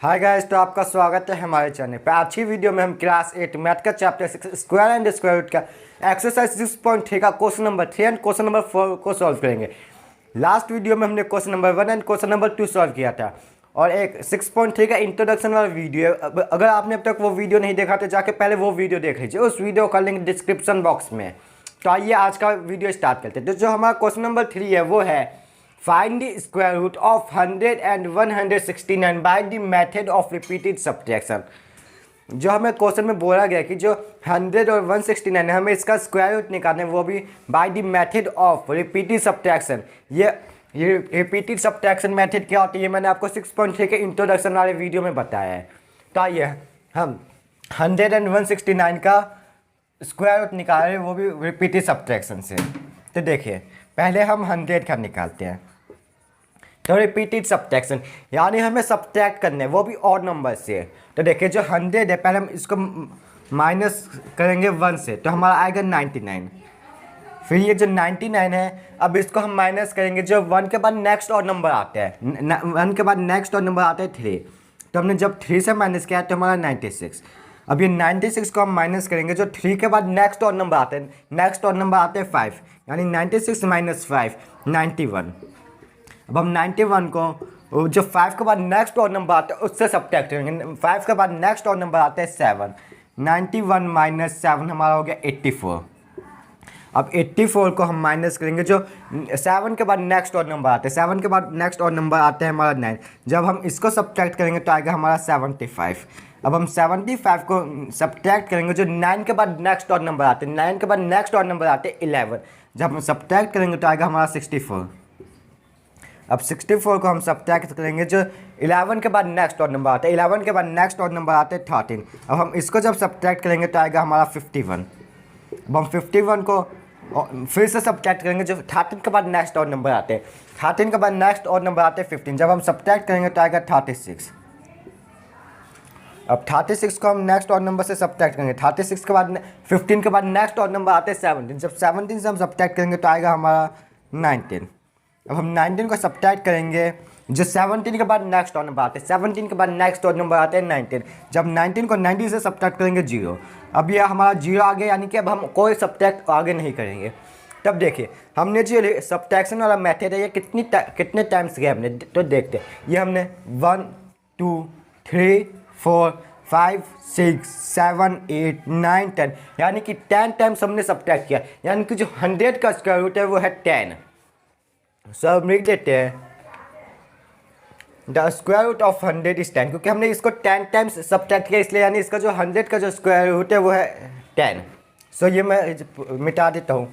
Hi guys, तो आपका स्वागत है हमारे चैनल पे। आज की वीडियो में हम क्लास 8 मैथ का chapter 6 square and square root का एक्सरसाइज 6.3 का question number 3 and question number 4 को सॉल्व करेंगे। लास्ट वीडियो में हमने question number 1 and question number 2 solve किया था और एक 6.3 का इंट्रोडक्शन वाला वीडियो है। अगर आपने अब तक वो वीडियो नहीं देखा तो जाके पहले वो वीडियो देख लीजिए, उस वीडियो का लिंक डिस्क्रिप्शन बॉक्स में। तो आइए आज का वीडियो स्टार्ट करते हैं। तो जो हमारा क्वेश्चन नंबर 3 है वो है find the square root of 100 and 169 by the method of repeated subtraction. जो हमें क्वेश्चन में बोला गया कि जो 100 और 169 है हमें इसका स्क्वायर रूट निकालना है, वो भी bye the method of repeated subtraction. ये रिपीटेड सब्ट्रैक्शन मेथड क्या होती है मैंने आपको 6.3 के इंट्रोडक्शन वाले वीडियो में बताया है। तो आइए हम 100 एंड 169 का स्क्वायर रूट निकाल रहे हैं, वो भी रिपीटेड सब्ट्रैक्शन से। तो देखिए पहले हम 100 का निकालते हैं। तो रिपीटेड सब्ट्रैक्शन यानी हमें सब्ट्रैक्ट करना है, वो भी ऑड नंबर से। तो देखिए जो 100 है पहले हम इसको माइनस करेंगे 1 से, तो हमारा आएगा 99। फिर ये जो 99 है अब इसको हम माइनस करेंगे, जो 1 के बाद नेक्स्ट ऑड नंबर आते हैं, 1 के बाद नेक्स्ट ऑड नंबर आते हैं 3। तो हमने जब 3 से माइनस किया तो हमारा 96। अब ये 96 को हम माइनस करेंगे, जो 3 के बाद नेक्स्ट ऑड नंबर आते हैं, नेक्स्ट ऑड नंबर आते हैं 5, यानी 96 माइनस 5 91। अब हम 91 को जो 5 के बाद नेक्स्ट ऑड नंबर आते हैं उससे सब्ट्रैक्ट करेंगे। 5 के बाद नेक्स्ट ऑड नंबर आते हैं 7, 91 माइनस 7 हमारा हो गया 84। अब 84 को हम माइनस करेंगे, जो 7 के बाद नेक्स्ट ऑड नंबर आते हैं, 7 के बाद नेक्स्ट ऑड नंबर आते हैं हमारा 9। जब हम इसको सब्ट्रैक्ट करेंगे तो आएगा हमारा 75। अब हम 75 को सब्ट्रैक्ट करेंगे, जो 9 के बाद नेक्स्ट ऑड नंबर आते हैं, 9 के बाद नेक्स्ट ऑड नंबर आते हैं 11। जब हम सब्ट्रैक्ट करेंगे तो आएगा हमारा 64। अब 64 को हम सब्ट्रैक्ट करेंगे, जो 11 के बाद नेक्स्ट ऑड नंबर आते हैं, 11 के बाद नेक्स्ट ऑड नंबर आते हैं 13। अब हम इसको जब सब्ट्रैक्ट करेंगे तो आएगा हमारा 51। अब हम 51 को फिर से सब्ट्रैक्ट करेंगे, जो 13 के बाद नेक्स्ट ऑड नंबर आते हैं, 13 के बाद नेक्स्ट ऑड नंबर आते हैं 15। जब हम सब्ट्रैक्ट करेंगे तो आएगा 36। अब 36 को हम नेक्स्ट ऑड नंबर से सब्ट्रैक्ट करेंगे, 36 के बाद 15 के बाद नेक्स्ट ऑड नंबर आते हैं 17। जब 17 से हम सब्ट्रैक्ट करेंगे तो आएगा हमारा 19। अब हम 19 को सब्ट्रैक्ट करेंगे, जो 17 के बाद नेक्स्ट ऑड नंबर आते हैं, 17 के बाद नेक्स्ट ऑड नंबर आते हैं 19। जब 19 को 90 से सब्ट्रैक्ट करेंगे 0। अब यह हमारा 0 आ गया, यानी कि अब हम कोई सब्ट्रैक्ट आगे नहीं करेंगे। तब देखिए हमने जो सब्ट्रैक्शन वाला मेथड है ये कितने टाइम्स किया हमने, तो देखते हैं। ये हमने 1 2 3 4 5 6 7 8 9 10 यानी कि 10 टाइम्स हमने सब्ट्रैक्ट किया, यानी कि जो 100 का स्क्वायर रूट है वो है 10। सो हम लिख देते हैं the square root of 100 is 10, क्योंकि हमने इसको 10 टाइम्स सब्ट्रैक्ट किया इसलिए, यानी इसका जो 100 का जो स्क्वायर रूट है वो है 10। सो ये मैं मिटा देता हूँ।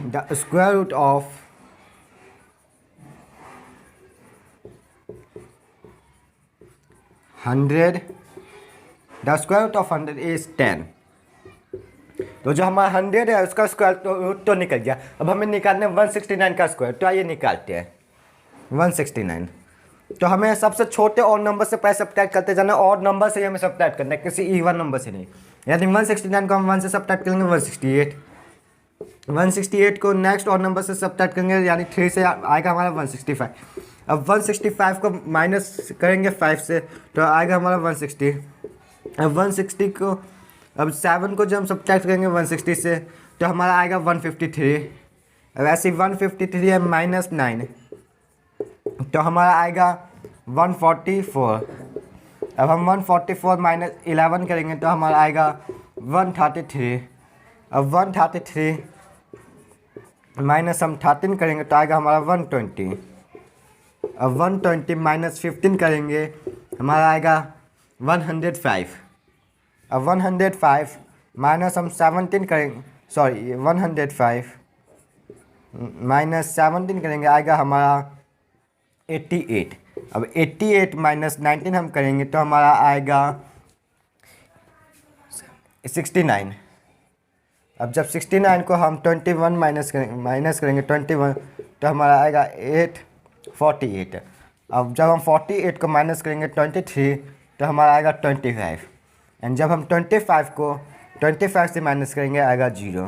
The square root of 100, the square root of 100 is 10। तो जो हमारा 100 है उसका स्क्वायर रूट तो निकल गया। अब हमें निकालना है 169 का स्क्वायर। तो आइए निकालते हैं 169। तो हमें सबसे छोटे और नंबर से पहले सब्ट्रैक्ट करते जाना, और नंबर से ही हमें सब्ट्रैक्ट करना है, किसी इवन नंबर से नहीं। यानी 169 को हम 1 से सब्ट्रैक्ट करेंगे 168, 168 को नेक्स्ट और नंबर से सब्ट्रैक्ट करेंगे, यानी 3 से आएगा हमारा 165। अब 165 को माइनस करेंगे 5 से तो आएगा हमारा 160। अब 160 को अब 7 को जब हम सब्ट्रैक्ट करेंगे 160 से तो हमारा आएगा 153। अब ऐसे 153 है माइनस 9 तो हमारा आएगा 144। अब हम 144 माइनस 11 करेंगे तो हमारा आएगा 133। अब 133 माइनस हम 13 करेंगे तो आएगा हमारा 120। अब 120 माइनस 15 करेंगे हमारा आएगा 105। अब 105 माइनस हम 17 करेंगे, सॉरी 105 माइनस 17 करेंगे आएगा हमारा 88। अब 88 माइनस 19 हम करेंगे तो हमारा आएगा 69। अब जब 69 को हम 21 माइनस करेंगे 21 तो हमारा आएगा 48। अब जब हम 48 को माइनस करेंगे 23 तो हमारा आएगा 25। एंड जब हम 25 को 25 से माइनस करेंगे आएगा 0।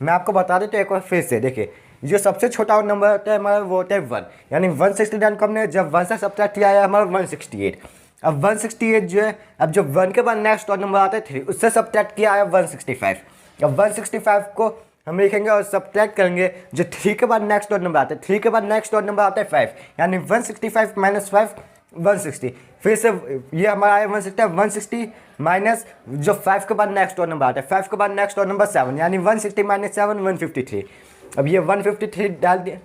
मैं आपको बता देता हूँ एक बार फिर से। देखिए जो सबसे छोटा नंबर होता है हमारा वो होता है 1, यानी 169 को हमने जब 1 से सब्ट्रैक्ट किया है हमारा 168। अब 168 जो है, अब जो 1 के बाद नेक्स्ट और नंबर आता है 3, उससे सब्ट्रैक्ट किया है 165। अब 165 को हम लिखेंगे और सब्ट्रैक्ट करेंगे जो 3 के बाद नेक्स्ट और नंबर आता है, 3 के बाद नेक्स्ट और नंबर आता है 5, यानी 165 माइनस 5 160। फिर से ये हमारा आया 160 माइनस जो 5 के बाद नेक्स्ट और नंबर आता है, 5 के बाद नेक्स्ट और नंबर 7, यानी 160 माइनस 7 153। अब ये 153 डाल दिए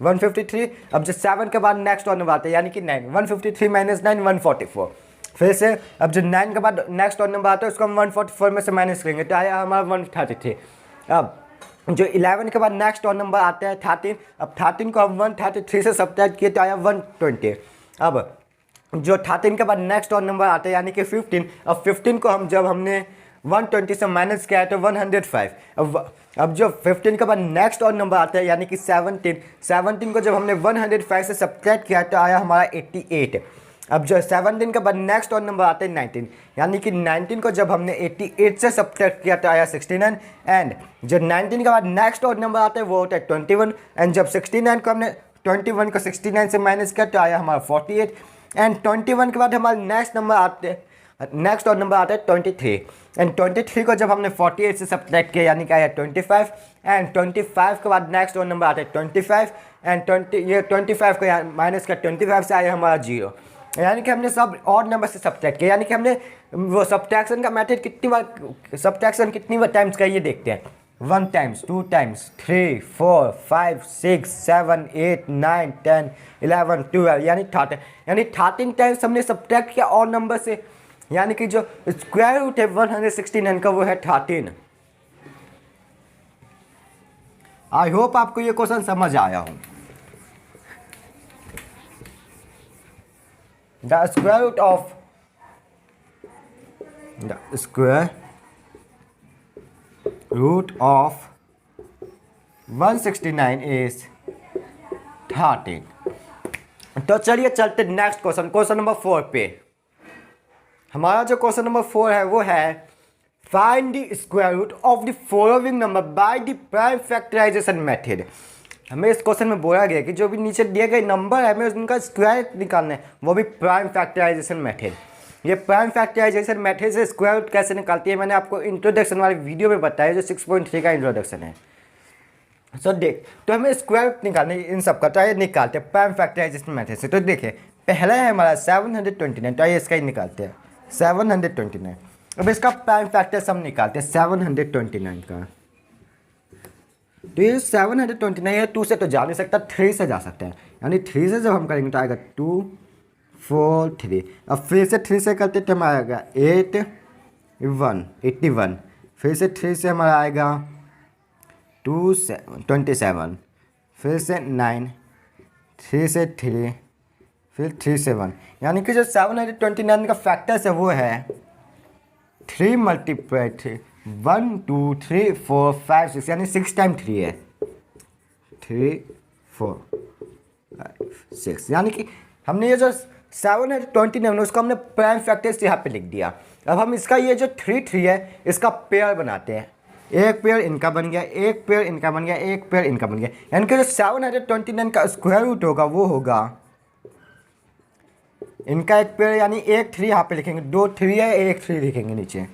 153। अब जो 7 के बाद नेक्स्ट और नंबर आता है यानी कि 9, 153 माइनस 9 144। फिर से अब जो 9 के बाद नेक्स्ट और नंबर आता है उसको हम 144 में से माइनस करेंगे तो आया हमारा 133। अब जो 11 के बाद नेक्स्ट और नंबर आता है 13, अब 13 को हम 133 से सब्ट्रैक्ट किए तो आया 120। अब जो 13 के बाद नेक्स्ट और नंबर आता है यानी कि 15, अब 15 को हम जब हमने 120 से माइनस किया है तो 105। अब जो 15 के बाद नेक्स्ट और नंबर आता है यानी कि 17 को जब हमने 105 से सब्ट्रैक्ट किया तो आया हमारा 88। अब जो 17 के बाद नेक्स्ट और नंबर आता है 19, यानी कि 19 को जब हमने 88 से सब्ट्रैक्ट किया तो आया 69। एंड जो 19 के बाद नेक्स्ट और नंबर आता है वो होता है 21। एंड जब 69 को हमने 21 को 69 से माइनस किया तो आया हमारा 48। एंड 21 के बाद हमारा नेक्स्ट और नंबर आता है 23। एंड 23 को जब हमने 48 से सब्ट्रैक्ट किया यानी कि आया 25। एंड 25 के बाद नेक्स्ट और नंबर आता है 25। एंड 25 को माइनस का 25 से आया हमारा 0, यानी कि हमने सब और नंबर से सब्ट्रैक्ट किया। यानी कि हमने वो सब्ट्रैक्शन का मेथड कितनी बार टाइम्स का ये देखते हैं, 1 टाइम्स, 2 टाइम्स, 3 4 5 6 7 8 9 10 11 12 यानी 13, यानी 13 टाइम्स हमने सब्ट्रैक्ट किया और नंबर से, यानी कि जो स्क्वायर रूट है 169 का वो है 13। आई होप आपको ये क्वेश्चन समझ आया हो। The square root of 169 is 13। तो चलिए चलते नेक्स्ट क्वेश्चन नंबर 4 पे। हमारा जो क्वेश्चन नंबर 4 है वो है find the square root of the following number by the prime factorisation method. हमें इस क्वेश्चन में बोला गया कि जो भी नीचे दिए गए नंबर है हमें उनका स्क्वायर निकालना है, वो भी प्राइम फैक्टराइजेशन मेथड। ये प्राइम फैक्टराइजेशन मेथड से स्क्वायर रूट कैसे निकालती है मैंने आपको इंट्रोडक्शन वाली वीडियो में बताया, जो 6.3 का इंट्रोडक्शन है। सो देख, तो हमें स्क्वायर रूट निकालना है इन सब का, तो आइए निकालते हैं प्राइम फैक्टराइजेशन मेथड से। तो देखिए पहला है हमारा 729, तो आइए इसका ही निकालते हैं 729। अब इसका प्राइम फैक्टर हम निकालते हैं 729 का। तो ये 729 है, 2 से तो जा नहीं सकता, 3 से जा सकता है, यानी 3 से जब हम करेंगे तो आएगा 2 4 3। अब फिर से 3 से करते तो हमारा आएगा 81। फिर से 3 से हमारा आएगा 27। फिर से 9, 3 से 3, फिर 3 से 1, यानी कि जो 729 का फैक्टर्स है वो है 3 मल्टीप्लाई 3 1 2 3 4 5 6, यानी 6 टाइम 3 है 3 4 5 6, यानी कि हमने ये जो 729 उसको हमने प्राइम फैक्टर्स यहाँ पे लिख दिया। अब हम इसका ये जो 3 है इसका पेयर बनाते हैं, एक पेयर इनका बन गया, एक पेयर इनका बन गया, एक पेयर इनका बन गया, यानी कि जो 729 का स्क्वायर रूट होगा वो होगा इनका एक पेयर, यानी एक 3 यहाँ पे लिखेंगे, 2 3 है, एक 3 लिखेंगे नीचे,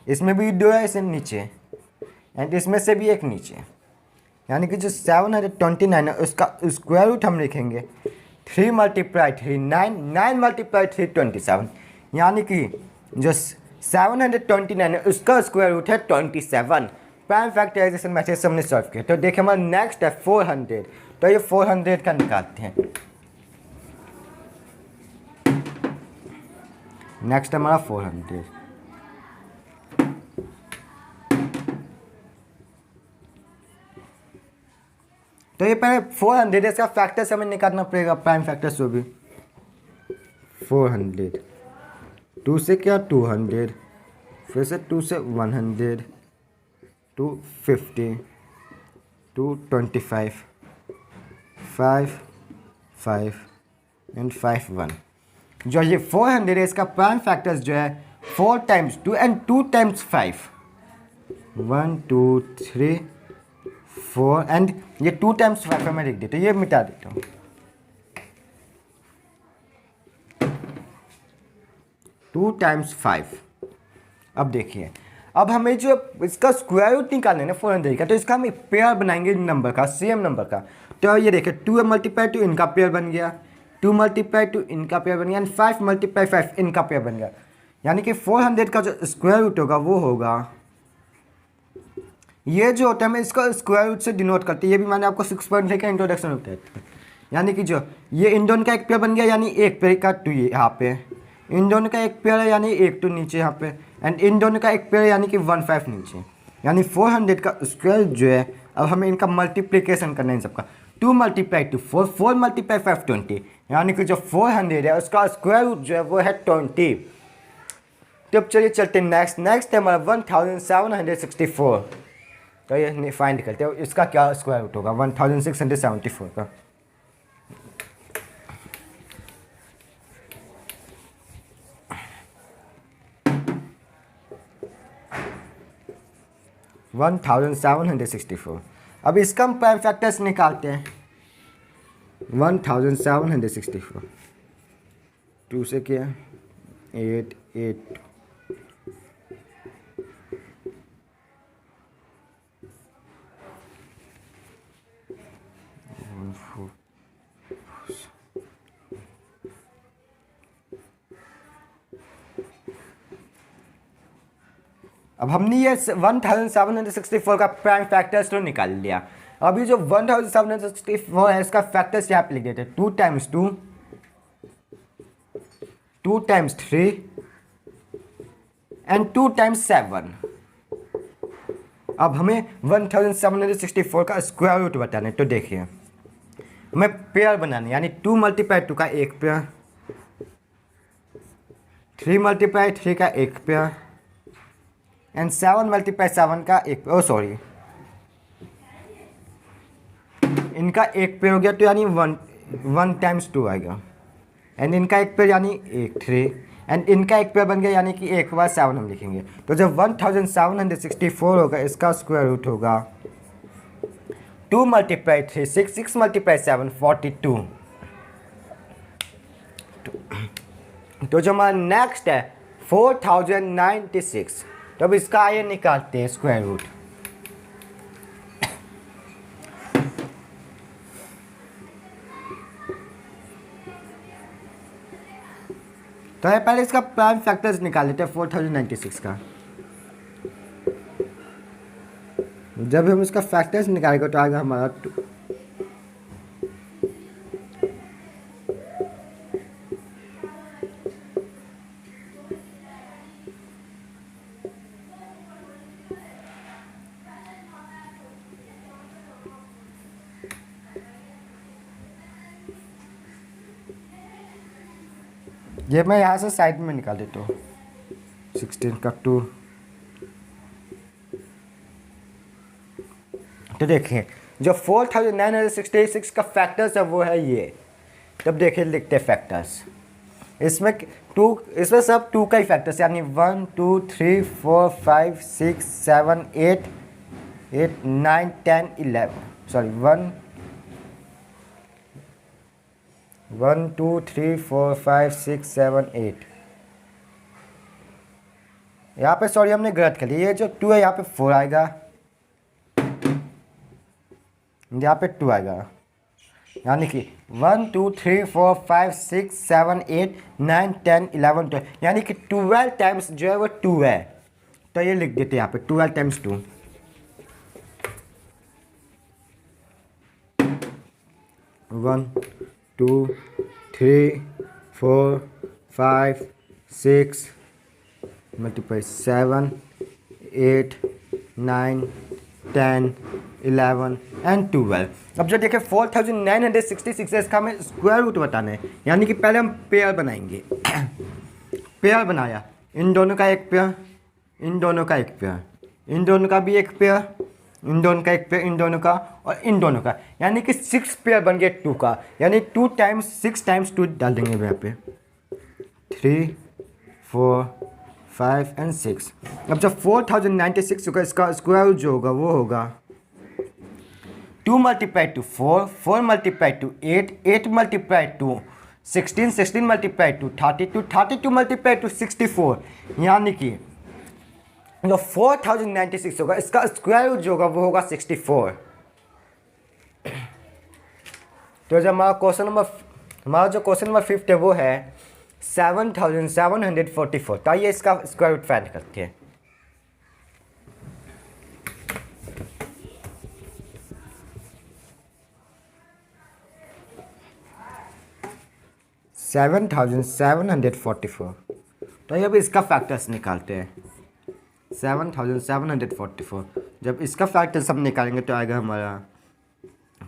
इसमें भी 2 है इसे नीचे, एंड इसमें से भी एक नीचे, यानी कि जो 729 है उसका स्क्वायर रूट हम लिखेंगे 3 मल्टीप्लाई 3 9, 9 मल्टीप्लाई 3 27, यानी कि जो 729 है उसका स्क्वायर रूट है 27। प्राइम फैक्टराइजेशन मेथड से हमने सॉल्व किया। तो देखिए हमारा नेक्स्ट है 400, तो ये 400 का निकालते हैं। नेक्स्ट हमारा 400, तो ये पहले 400 इसका फैक्टर्स हमें निकालना पड़ेगा, प्राइम फैक्टर्स वो भी 400, 2 से क्या 200, फिर से 2 से 100, 250, 225, 5 5 एंड 5 1। जो ये 400 है इसका प्राइम फैक्टर्स जो है 4 टाइम्स 2 एंड 2 टाइम्स 5, 1 2 3 4 एंड ये 2 टाइम्स 5 है, मैं लिख देता हूँ, ये मिटा देता हूँ। 2 टाइम्स 5। अब देखिए, अब हमें जो इसका स्क्वायर रूट निकालना है ना 400 का, तो इसका हम पेयर बनाएंगे नंबर का, सेम नंबर का। तो ये देखिए 2 मल्टीप्लाई 2 इनका पेयर बन गया, 2 मल्टीप्लाई 2 इनका पेयर बन गया, एंड 5 मल्टीप्लाई 5 इनका पेयर बन गया। यानी कि 400 का जो स्क्वायर रूट होगा वो होगा, ये जो होता है मैं इसका स्क्वायर रूट से डिनोट करते हैं। ये भी मैंने आपको 6.3 का इंट्रोडक्शन होता है। यानी कि जो ये इन दोनों का एक पेयर बन गया, यानी एक पेयर का 2 यहाँ पे, इन दोनों का एक पेयर है यानी एक 2 नीचे यहाँ पे, एंड इन दोनों का एक पेयर यानी कि 1 5 नीचे। यानी 400 का स्क्वायर जो है, अब हमें इनका मल्टीप्लिकेशन करना है इन सबका। 2 मल्टीप्लाई 2 4, 4 मल्टीप्लाई 5 20, यानी कि जो 400 है उसका स्क्वायर रूट जो है वो है 20। तो अब चलिए चलते नेक्स्ट है हमारा 1764। तो ये फाइंड करते हैं इसका क्या स्क्वायर रूट होगा 1674 का। अब इसका हम प्राइम फैक्टर्स निकालते हैं। 1764 2 से क्या 8 8 अब हमने ये 1764 का प्राइम फैक्टर्स तो निकाल लिया। अभी जो 1764 है इसका फैक्टर्स यहाँ पे लिख देते हैं। 2 टाइम्स 2, 2 टाइम्स 3 एंड 2 टाइम्स 7। अब हमें 1764 का स्क्वायर रूट बताना है। तो देखिए हमें पेयर बनाने, यानी 2 मल्टीप्लाई 2 का एक पेयर, 3 मल्टीप्लाई 3 का एक पेयर, एंड 7 मल्टीप्लाई 7 का एक, ओ सॉरी इनका एक पेयर हो गया, तो यानी 1 टाइम्स 2 आएगा, एंड इनका एक पेयर यानी एक 3, एंड इनका एक पेयर बन गया यानी कि एक बार 7 हम लिखेंगे। तो जब 1764 होगा इसका स्क्वायर रूट होगा 2 मल्टीप्लाई 3 6, 6 मल्टीप्लाई 7 42। तो जो हमारा नेक्स्ट है 4096। तो अब इसका आइए निकालते हैं स्क्वायर रूट। तो ये पहले इसका प्राइम फैक्टर्स निकाल लेते हैं 4096 का। जब हम इसका फैक्टर्स निकालेंगे तो आएगा हमारा ये मैं यहाँ से साइड में निकाल देता हूँ 16 का 2। तो देखिए जो 4966 का फैक्टर्स है वो है ये। तब देखिए लिखते हैं फैक्टर्स, इसमें इसमें सब 2 का ही फैक्टर्स, यानी 1 2 3 4 5 6 7 8 8 9 10 11, सॉरी 1 2 3 4 5 6 7 8। यहाँ पे सॉरी हमने गलत कर लिया, ये जो 2 है यहाँ पे 4 आएगा, यहाँ पे 2 आएगा, यानी कि 1 2 3 4 5 6 7 8 9 10 11 12, यानी कि 12 टाइम्स जो है वो 2 है। तो ये लिख देते हैं यहाँ पे 12 टाइम्स 2। 1 2 3 4 5 6 multiply 7 8 9 10 11 and 12। अब जो देखिए 4966 है, इसका हमें स्क्वायर रूट बताना है, यानी कि पहले हम पेयर बनाएंगे। पेयर बनाया, इन दोनों का एक पेयर, इन दोनों का एक पेयर, इन दोनों का भी एक पेयर, इन दोनों का एक पेयर, इन दोनों का और इन दोनों का, यानी कि 6 पेयर बन गया 2 का, यानी 2 टाइम्स 6 टाइम्स 2 डाल देंगे यहाँ पे 3 4 5 एंड 6। अब जब 4096 होगा इसका स्क्वायर रूट जो होगा वो होगा 2 multiplied to 4, 4 multiplied to 8, 8 multiplied to 16, 16 multiplied to 32, 32 multiplied to 64, यानी कि जो 4096 होगा इसका स्क्वायर रूट जो होगा वो होगा 64। तो जब हमारा जो क्वेश्चन नंबर 5 है वो है 7744। तो आइए इसका स्क्वायर रूट फाइंड करते हैं। $7,744। तो अब इसका फैक्टर्स निकालते हैं। 7,744 जब इसका फैक्टर्स हम निकालेंगे तो आएगा हमारा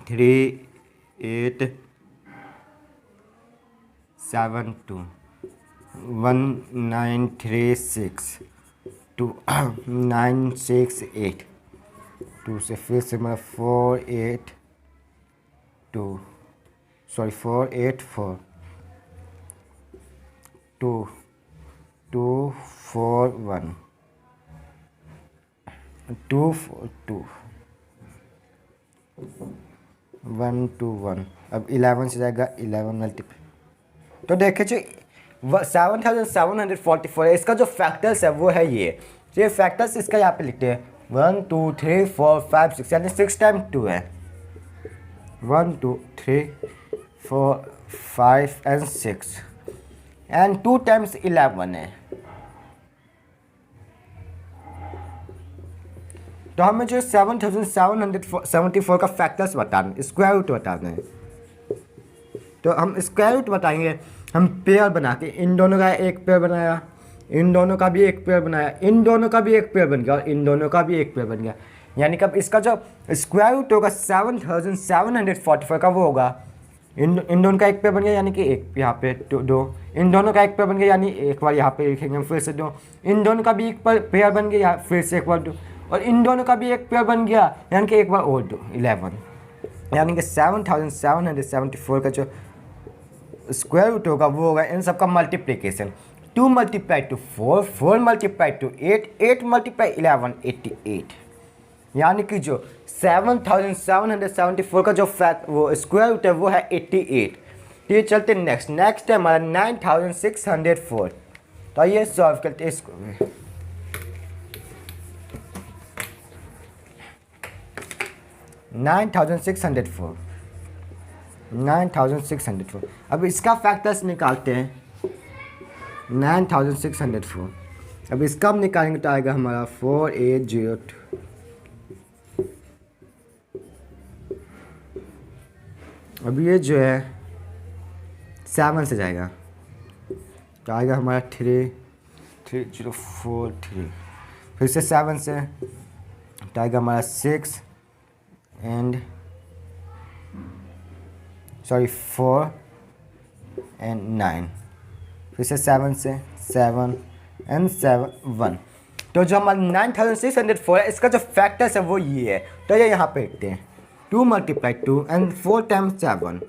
3872 1936 2968 2 से फिर से हमारा 484 241 242 121। अब 11 से जाएगा 11 मल्टीप्लाई। तो देखिए जो 7744 है इसका जो फैक्टर्स है वो है ये। तो ये फैक्टर्स इसका यहाँ पे लिखते हैं 1 2 3 4 5 6 यानी 6 टाइम 2 है 1 2 3 4 5 and 6 एंड 2 टाइम्स 11 है। तो हमें जो 7774 का फैक्टर्स बताना स्क्वायर रूट बताना है। तो हम स्क्वायर रूट बताएंगे हम पेयर बना के, इन दोनों का एक पेयर बनाया, इन दोनों का भी एक पेयर बनाया, इन दोनों का भी एक पेयर बन गया और इन दोनों का भी एक पेयर बन गया। यानी कि अब इसका जो स्क्वायर रूट होगा 7744 का वो होगा इन दोनों का एक पेयर बन गया यानी कि एक यहाँ पे दो, इन दोनों का एक पेयर बन गया यानी एक बार यहाँ पे लिखेंगे हम फिर से 2, इन दोनों का भी एक पेयर बन गया फिर से एक बार 2 और इन दोनों का भी एक पेयर बन गया यानी कि एक बार और 2 11। यानी कि 7774 का जो स्क्वायर रूट होगा वो होगा इन सब का multiplication 2 multiply two 4, 4 multiply two 8, 8 multiply 11 88। यानी कि जो 7774 का जो वो स्क्वायर रूट है वो है 88। तो ये चलते नेक्स्ट है हमारा 9604। तो ये सॉल्व करते हैं इसको। 9604 अब इसका फैक्टर्स निकालते हैं 9604। अब इसका हम निकालेंगे तो आएगा हमारा 4802। अब ये जो है 7 से जाएगा तो आएगा हमारा 3043। फिर से 7 से तो आएगा हमारा 6 and 4 and 9। फिर से 7 से 7 and 7 1। तो जो हमारा 9604 है इसका जो फैक्टर्स है वो ये है। तो ये यहाँ पे लिखते हैं 2 मल्टीप्लाई 2 and 4 टाइम्स 7।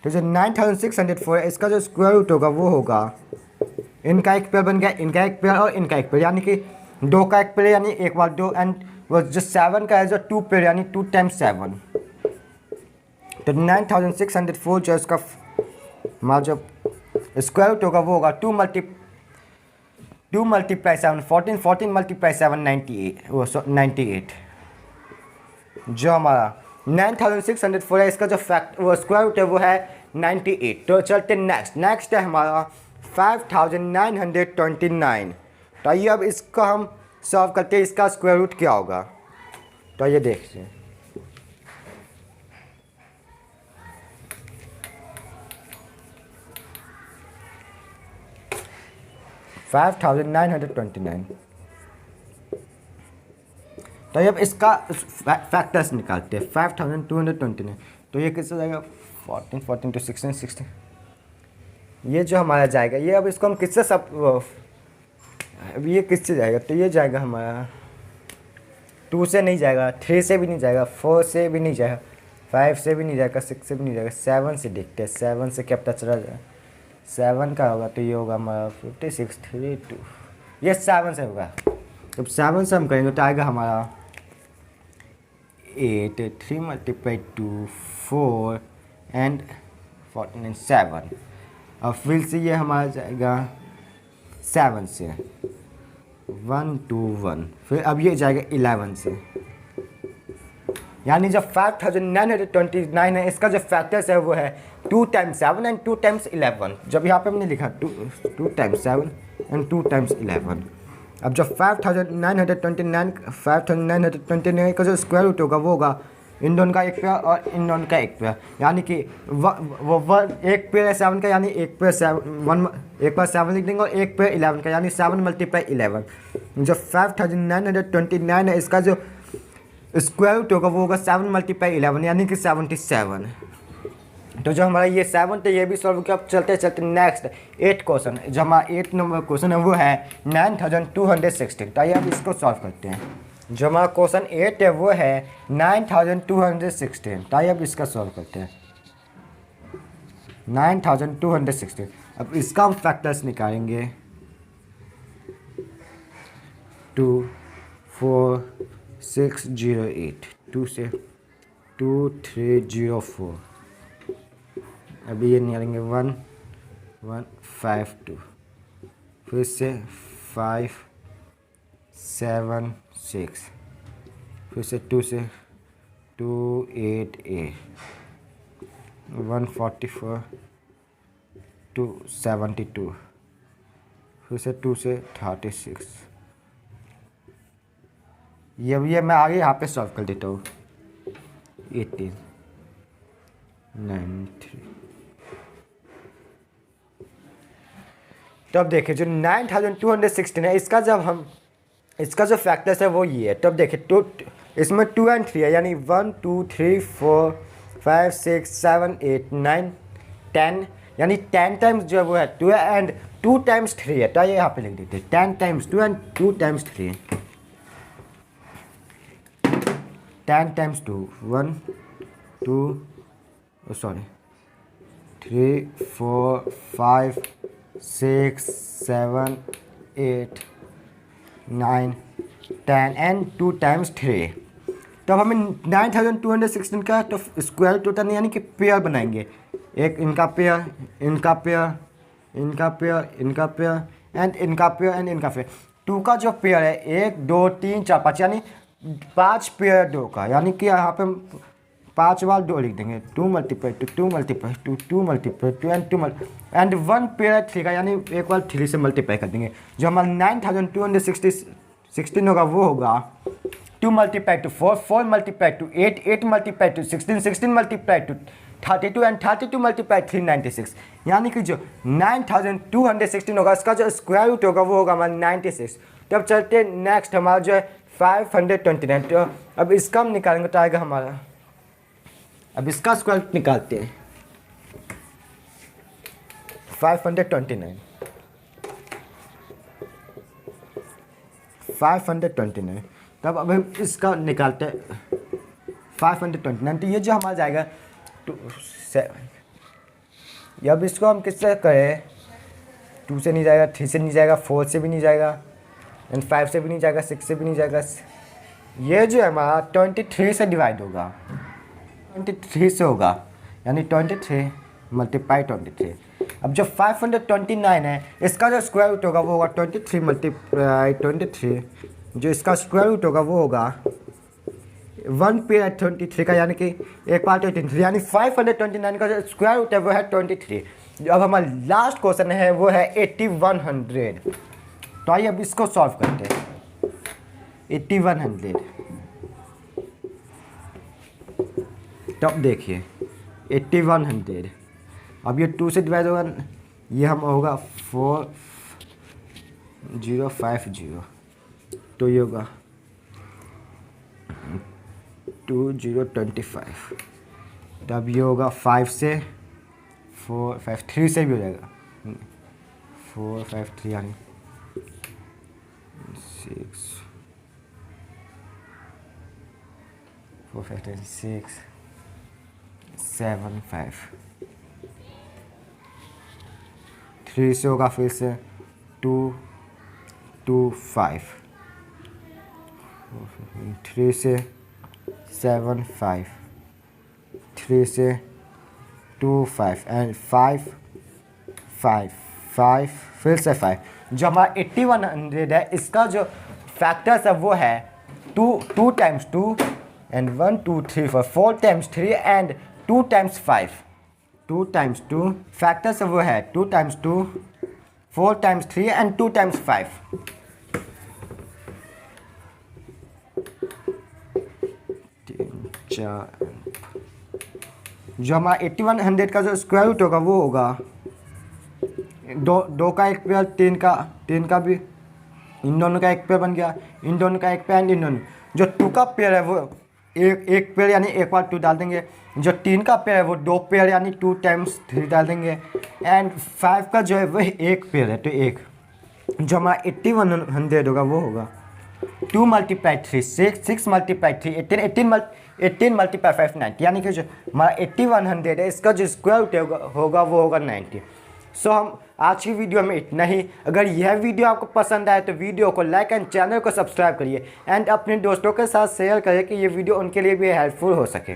तो जो 9604 है इसका जो स्क्वायर रूट होगा वो होगा इनका एक पेयर बन गया, इनका एक पेयर और इनका एक पेयर यानी कि 2 का एक पेयर यानी एक बार 2 एंड वो जो 7 का है जो 2 पेयर यानी 2 टाइम्स 7। तो 9604 जो इसका हमारा जो स्क्वायर रूट होगा वो होगा 2 मल्टीप्लाई 7 14, 14 मल्टीप्लाई 7 98। जो हमारा 9604 है इसका जो वो स्क्वायर रूट है वो है 98। तो चलते नेक्स्ट है हमारा 5929। तो आइए अब इसका हम सॉल्व करते हैं इसका स्क्वायर रूट क्या होगा। तो आइए देखते हैं। $5,929। तो अब इसका फैक्टर्स निकालते हैं 5229। तो ये किससे जाएगा 14 14 to 16 16। ये जो हमारा जाएगा ये अब इसको हम किससे सब अब ये किससे जाएगा तो ये जाएगा हमारा 2 से नहीं जाएगा, 3 से भी नहीं जाएगा, 4 से भी नहीं जाएगा, 5 से भी नहीं जाएगा, 6 से भी नहीं जाएगा, 7 से देखते हैं 7 से क्या पता चला जाए। 7 का होगा तो ये होगा हमारा 5632। ये 7 से होगा। जब 7 से हम करेंगे तो आएगा हमारा 8, 3 multiply 2 4 एंड 14 7। और फिर से ये हमारा जाएगा 7 से 1 2 1, फिर अब ये जाएगा 11 से, यानी जब 5929 है इसका जो फैक्टर्स है वो है 2 टाइम्स 7 एंड 2 टाइम्स 11। जब यहाँ पे हमने लिखा 2 टाइम्स 7 एंड 2 टाइम्स 11। अब जब 5929 का जो स्क्वायर रूट होगा वो होगा इन दोनों का एक पेयर और इन दोनों का एक पेयर, यानी कि वो एक पेयर है 7 का, यानी एक पेयर 7 लिख देंगे और एक पेयर 11 का, यानी 7 मल्टीप्लाई 11। जो 5929 है इसका जो स्क्वायर रूट होगा वो होगा 7 मल्टीप्लाई 11, यानी कि 77। तो जो हमारा ये 7 तो ये भी सॉल्व किया। अब चलते चलते नेक्स्ट 8 क्वेश्चन, जो हमारा 8 नंबर क्वेश्चन है वो है 9216। तो आइए अब इसको सॉल्व करते हैं। जो हमारा क्वेश्चन 8 है वो है 9216। तो आइए अब इसका सॉल्व करते हैं। 9216। अब इसका हम फैक्टर्स निकालेंगे 2 4 6 0 8, 2 से 2 3 0 4। अभी ये निकालेंगे 1 1 5 2, फिर से 5 7 6, फिर से 2 से 2 8 8, 144 2 72, फिर से 2 से 36। ये मैं आगे यहाँ पे सॉल्व कर देता हूँ। 18 93। तो अब देखिए जो 9216 है इसका जो फैक्टर्स है वो ये है। तो अब देखिए इसमें 2 एंड 3 है, यानी 1 2 3 4 5 6 7 8 9 10, यानी 10 टाइम्स जो है वो है 2 एंड 2 टाइम्स 3 है। तो ये यहाँ पे लिख देते हैं 10 times 2 and 2 times 3। 10 times 2 1 2 3 4 5 6 7 8 9 10 and 2 times 3। तो अब हमें 9216 का तो स्क्वायर टोटल यानी कि पेयर बनाएंगे। एक इनका पेयर, इनका पेयर, इनका पेयर, इनका पेयर एंड इनका पेयर एंड इनका पेयर। 2 का जो पेयर है 1 2 3 4 5, यानी 5 पेयर 2 का, यानी कि यहाँ पे 5 बार 2 लिख देंगे। 2 multiply 2 2 multiply 2 2 multiply 2 and 1 pair 3 का, यानी एक बार 3 से मल्टीप्लाई कर देंगे। जो हमारा 9216 होगा वो होगा 2 multiply two 4 4 multiply two 8 8 multiply two 16 16 multiply two 32 and 32 multiply 396, यानी कि जो 9216 होगा इसका जो स्क्वायर रूट होगा वो होगा हमारा 96। तो अब चलते नेक्स्ट हमारा जो है 529। तो अब इसका हम निकालेंगे तो आएगा हमारा, अब इसका स्क्वायर रूट निकालते हैं 529। 529। तब अब हम इसका निकालते हैं 529। तो ये जो हमारा जाएगा 2 7। अब इसको हम किससे करें, 2 से नहीं जाएगा, 3 से नहीं जाएगा, 4 से भी नहीं जाएगा एंड 5 से भी नहीं जाएगा, 6 से भी नहीं जाएगा। ये जो है हमारा 23 से डिवाइड होगा, 23 से होगा, यानी 23 मल्टीप्लाई 23। अब जो 529 है इसका जो स्क्वायर रूट होगा वो होगा 23 मल्टीप्लाई 23। जो इसका स्क्वायर रूट होगा वो होगा 1 पेयर 23 का, यानी कि एक पार्ट 23, यानी 529 का जो स्क्वायर रूट है वो है 23। अब हमारा लास्ट क्वेश्चन है वो है 8100। तो आइए अब इसको सॉल्व करते हैं। 8100। तो अब देखिए 8100, अब ये 2 से डिवाइड होगा, ये हम होगा 4050। तो ये होगा 2025। तब ये होगा 5 से 4 5 3 से भी हो जाएगा 4 5 3, यानी 6 4 5 6 7 5। 3 से होगा फिर से 2 2 5। 3 से 7 5, 3 से 2 5 एंड 5 5 5 फिर से 5। जो हमारा 8100 है इसका जो फैक्टर्स है वो है 2 times 2 and 1 2 3 4 times 3 and 2 times 5। 2 times 2 factors है वो है 2 टाइम्स 2 4 टाइम्स 3 एंड 2 टाइम्स 5। जो हमारा 8100 का जो स्क्वायर रूट होगा वो होगा दो का एक पेयर, तीन का भी, इन दोनों का एक पेयर बन गया, इन दोनों का एक पेयर एंड इन दोनों। जो 2 का पेयर है वो एक पेयर यानी एक बार 2 डाल देंगे। जो 3 का पेयर है वो 2 पेयर यानी 2 टाइम्स 3 डाल देंगे। एंड 5 का जो है वो एक पेयर है तो एक। जो हमारा 8100 होगा वो होगा 2 मल्टीप्लाई 3 6 मल्टीप्लाई 3 18 मल्टीप्लाई 5 90, यानी कि जो हमारा 8100 है इसका जो स्क्वायर रूट होगा वो होगा 90। सो हम आज की वीडियो में इतना ही। अगर यह वीडियो आपको पसंद आए तो वीडियो को लाइक एंड चैनल को सब्सक्राइब करिए एंड अपने दोस्तों के साथ शेयर करिए कि ये वीडियो उनके लिए भी हेल्पफुल हो सके।